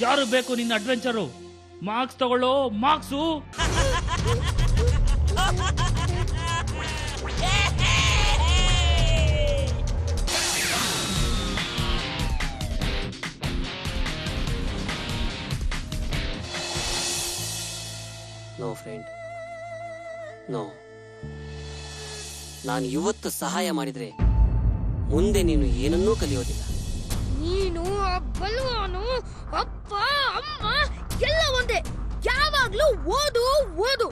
ಯಾರು ಬೇಕು ನಿನ್ನ ಅಡ್ವೆಂಚರು? ಮಾರ್ಕ್ಸ್ ತಗೊಳ್ಳೋ, ಮಾರ್ಕ್ಸು. No friend, no. ನಾನು ಇವತ್ತು ಸಹಾಯ ಮಾಡಿದ್ರೆ ಮುಂದೆ ನೀನು ಏನನ್ನೂ ಕಲಿಯೋದಿಲ್ಲ. ನೀನು ಆ ಬಲವಾನು, ಅಪ್ಪ ಅಮ್ಮ ಎಲ್ಲ ಒಂದೇ. ಯಾವಾಗ್ಲೂ ಓದು ಓದು.